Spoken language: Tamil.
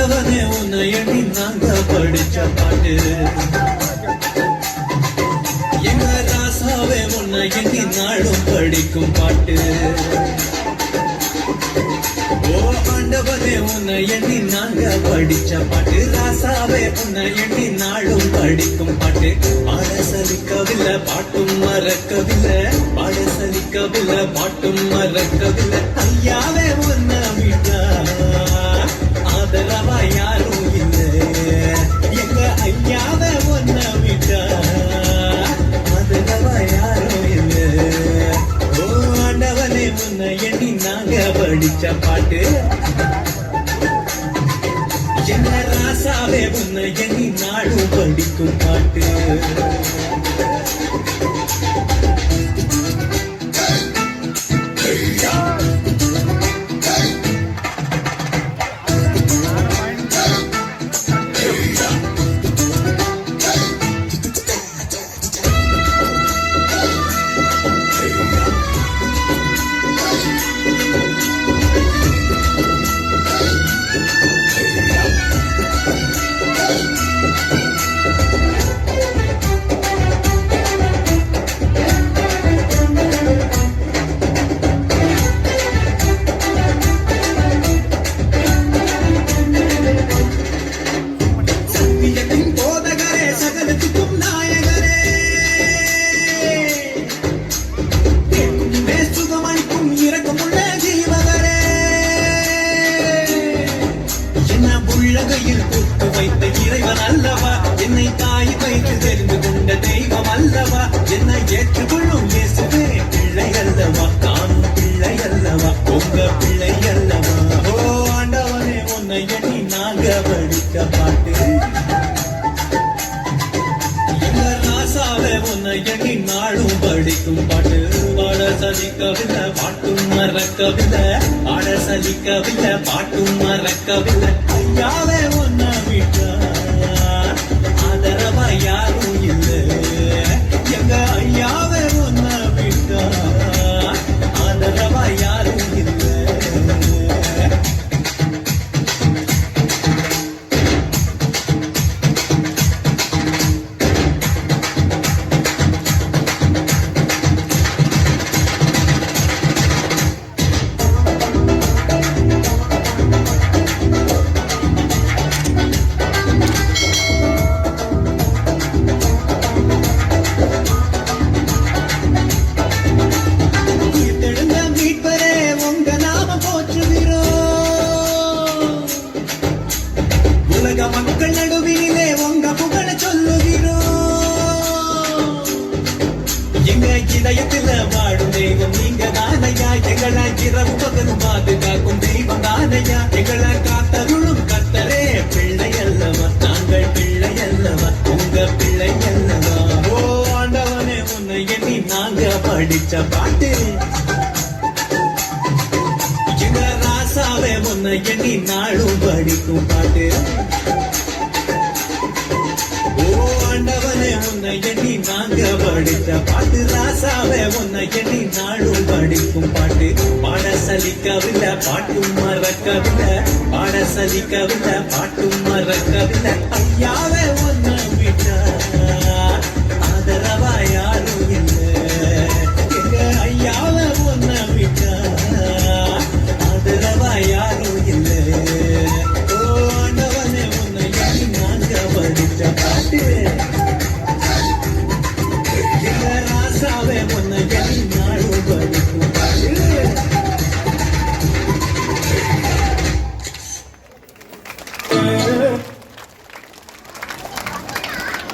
ஆண்டவனே உன்னை எண்ணி நாங்க படிச்ச பாட்டு எங்க ராசாவே உன்னை எண்ணி நாளும் படிக்கும் பாட்டு ஓ ஆண்டவனே உன்னை எண்ணி நாங்க படிச்ச பாட்டு ராசாவே உன்னை எண்ணி நாளும் படிக்கும் பாட்டு பாட சலிக்கவில்லை பாட்டும் மறக்கவில்லை பாட சலிக்கவில்லை பாட்டும் மறக்கவில்லை ஐயாவே உன்னை விட்டா ஆதரவா யாரும் இல்லை எங்க ஐயாவே உன்னை விட்டா ஆதரவா யாரும் இல்லை ஓ ஆண்டவனே உன்னை எண்ணி நாங்க படிச்ச பாட்டு என்ன ராசாவே உன்னை எண்ணி நாடும் படிக்கும் பாட்டு வைத்த இறைவன் அல்லவா என்னை தாய் வைத்து தெரிந்து கொண்ட தெய்வம் அல்லவா என்னை ஏற்றுக்கொள்ளும் இயேசுவே பிள்ளை அல்லவா காணும் பிள்ளை அல்லவா உங்க பிள்ளை அல்லவா ஓ ஆண்டவனே உன்னை எண்ணி நாங்க படிக்க பாட்டு எங்க ராசாவே உன்னை எண்ணி நாளும் படிக்கும் பாட்டு பாட சலிக்கவில்லை பாட்டும் மறக்கவில்லை பாட சலிக்கவில்லை பாட்டும் மறக்கவில்லை ஐயாவே உன்னை விட்டா ஆதரவா யாரும் இல்லை எங்க ஐயாவே உன்னை விட்டா ஆதரவா யாரும் இல்லை மக்கள் நடுவிலே உங்க புகழ சொல்லுகிறோம் எங்க இதயத்துல வாடும் தெய்வம் நீங்க தானையா எங்களை இரவு பகலும் பாதுகாக்கும் தெய்வம் தானையா எங்களை காத்தருளும் கத்தரே பிள்ளை அல்லவா நாங்கள் பிள்ளை அல்லவா உங்க பிள்ளை அல்லவா ஓ ஆண்டவனே உன்னை எண்ணி நாங்க படிச்ச பாட்டு எங்க ராசாவே உன்னை எண்ணி நாளும் படிக்கும் பாட்டு ஆண்டவனே உன்னை எண்ணி நாங்க படித்த பாட்டு ராசாவே உன்னை எண்ணி நாளும் படிக்கும் பாட்டு பாட சலிக்கவில்லை பாட்டும் மறக்கவில்லை பாட சலிக்கவில்லை பாட்டும் மறக்கவில்லை ஐயா